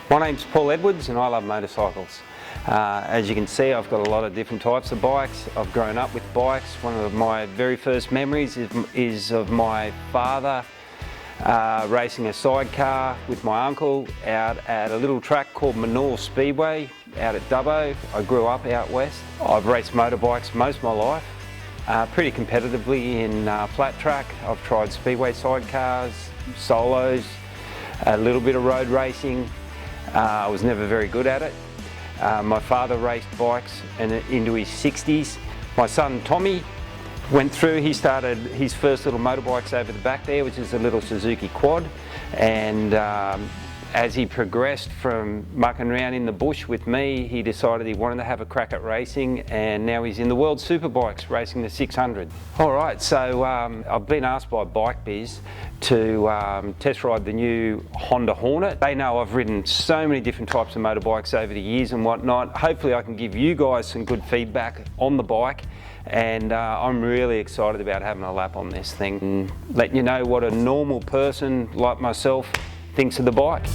My name's Paul Edwards and I love motorcycles. As you can see, I've got a lot of different types of bikes. I've grown up with bikes. One of my very first memories is of my father racing a sidecar with my uncle out at a little track called Manor Speedway out at Dubbo. I grew up out west. I've raced motorbikes most of my life, pretty competitively in flat track. I've tried speedway sidecars, solos, a little bit of road racing. I was never very good at it. My father raced bikes into his 60s. My son Tommy went through, he started his first little motorbikes over the back there, which is a little Suzuki quad, and as he progressed from mucking around in the bush with me, he decided he wanted to have a crack at racing, and now he's in the World Superbikes racing the 600. Alright, so I've been asked by Bikebiz to test ride the new Honda Hornet. They know I've ridden so many different types of motorbikes over the years and whatnot. Hopefully I can give you guys some good feedback on the bike, and I'm really excited about having a lap on this thing and letting you know what a normal person like myself thinks of the bike.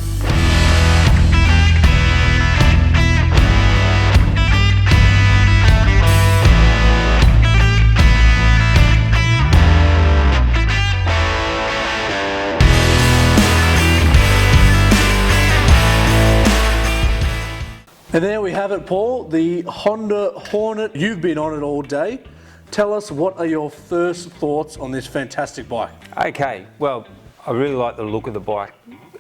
And there we have it, Paul, the Honda Hornet. You've been on it all day. Tell us, what are your first thoughts on this fantastic bike? Okay, well, I really like the look of the bike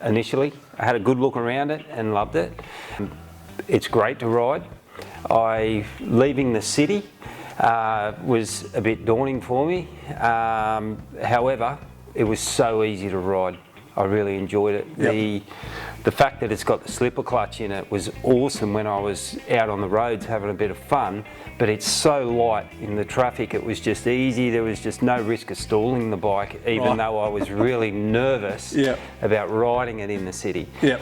initially. I had a good look around it and loved it. It's great to ride. Leaving the city was a bit daunting for me. However, it was so easy to ride. I really enjoyed it. Yep. The fact that it's got the slipper clutch in it was awesome when I was out on the roads having a bit of fun, but it's so light in the traffic, it was just easy. There was just no risk of stalling the bike, even though I was really nervous about riding it in the city. Yep.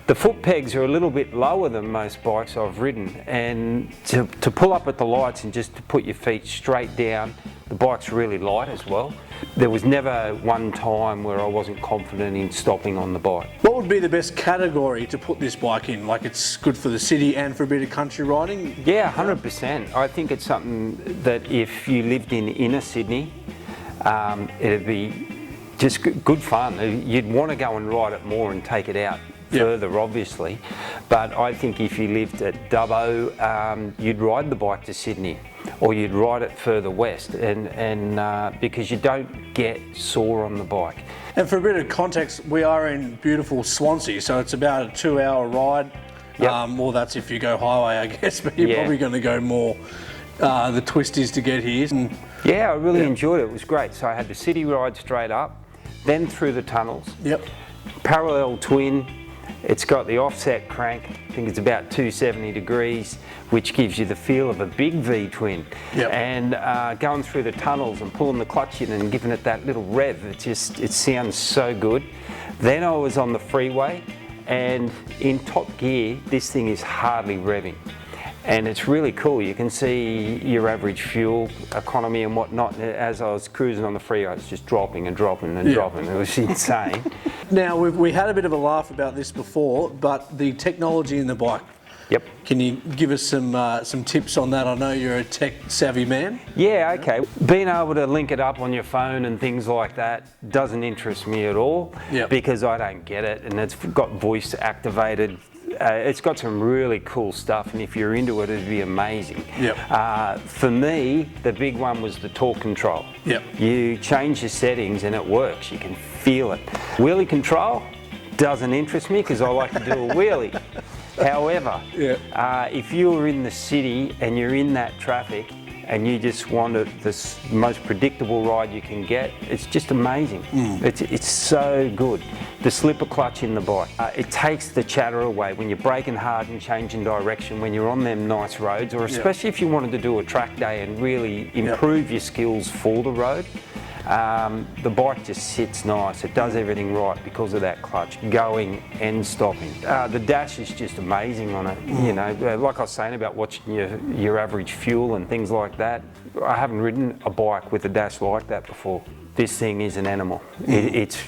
The foot pegs are a little bit lower than most bikes I've ridden, and to pull up at the lights and just to put your feet straight down, the bike's really light as well. There was never one time where I wasn't confident in stopping on the bike. What would be the best category to put this bike in? Like, it's good for the city and for a bit of country riding? Yeah, 100%. I think it's something that if you lived in inner Sydney, it'd be just good fun. You'd want to go and ride it more and take it out further, obviously, but I think if you lived at Dubbo, you'd ride the bike to Sydney, or you'd ride it further west, and because you don't get sore on the bike. And for a bit of context, we are in beautiful Swansea, so it's about a 2-hour ride. Yep. Well, that's if you go highway, I guess, but you're probably going to go more the twisties to get here. And, yeah, I really enjoyed it. It was great. So I had the city ride straight up, then through the tunnels. Yep. Parallel twin. It's got the offset crank. I think it's about 270 degrees, which gives you the feel of a big V-twin. Yep. And going through the tunnels and pulling the clutch in and giving it that little rev, it sounds so good. Then I was on the freeway, and in top gear, this thing is hardly revving. And it's really cool. You can see your average fuel economy and whatnot. As I was cruising on the freeway, it's just dropping and dropping and dropping. It was insane. Now, we had a bit of a laugh about this before, but the technology in the bike. Yep. Can you give us some tips on that? I know you're a tech-savvy man. Yeah, okay. Being able to link it up on your phone and things like that doesn't interest me at all, because I don't get it, and it's got voice activated. It's got some really cool stuff, and if you're into it, it'd be amazing. Yep. For me, the big one was the torque control. Yep. You change your settings and it works. You can feel it. Wheelie control doesn't interest me because I like to do a wheelie. However, if you're in the city and you're in that traffic and you just want the most predictable ride you can get, it's just amazing. It's so good. The slipper clutch in the bike, it takes the chatter away when you're braking hard and changing direction, when you're on them nice roads, or especially if you wanted to do a track day and really improve your skills for the road. The bike just sits nice. It does everything right because of that clutch, going and stopping. The dash is just amazing on it. You know, like I was saying about watching your average fuel and things like that. I haven't ridden a bike with a dash like that before. This thing is an animal. It's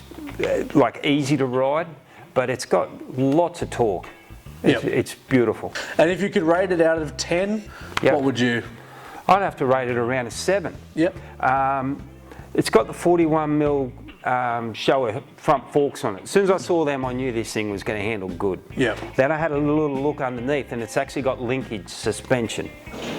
like easy to ride, but it's got lots of torque. It's beautiful. And if you could rate it out of 10, what would you? I'd have to rate it around a 7. Yep. It's got the 41mm shower front forks on it. As soon as I saw them, I knew this thing was going to handle good. Yeah. Then I had a little look underneath, and it's actually got linkage suspension.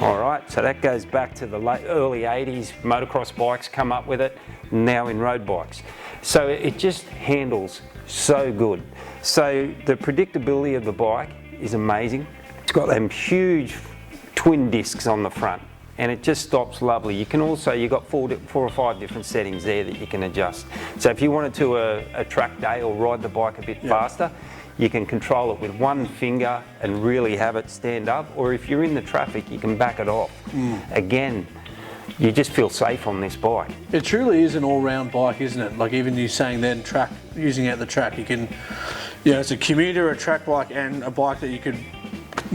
All right, so that goes back to the early 80s. Motocross bikes come up with it, now in road bikes. So it just handles so good. So the predictability of the bike is amazing. It's got them huge twin discs on the front, and it just stops lovely. You can also, you've got 4 or 5 different settings there that you can adjust. So if you wanted to a track day or ride the bike a bit faster, you can control it with one finger and really have it stand up, or if you're in the traffic, you can back it off. Again, you just feel safe on this bike. It truly is an all-round bike, isn't it? Like even you saying then using it at the track, you can, it's a commuter, a track bike, and a bike that you could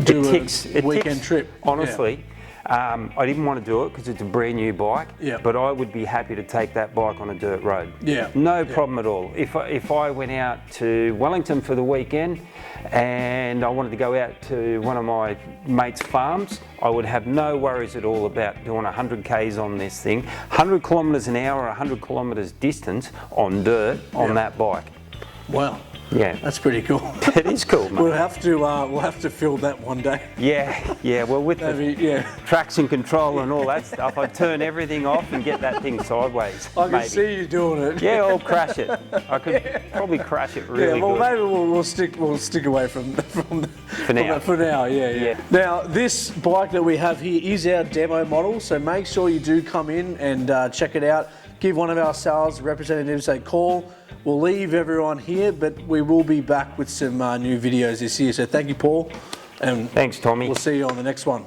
do a weekend trip. Honestly, I didn't want to do it because it's a brand new bike, but I would be happy to take that bike on a dirt road. No problem at all. If I went out to Wellington for the weekend and I wanted to go out to one of my mates' farms, I would have no worries at all about doing 100 Ks on this thing. 100 kilometres an hour, 100 kilometres distance on dirt on that bike. Wow. Yeah, that's pretty cool. It is cool, mate. We'll have to film that one day. Yeah. Well, with the traction control and all that stuff, I'd turn everything off and get that thing sideways. I can see you doing it. Yeah, I'll crash it. I could probably crash it really good. Maybe we'll stick away from for now. For now, yeah. Now this bike that we have here is our demo model, so make sure you do come in and check it out. Give one of our sales representatives a call. We'll leave everyone here, but we will be back with some new videos this year. So thank you, Paul. And thanks, Tommy. We'll see you on the next one.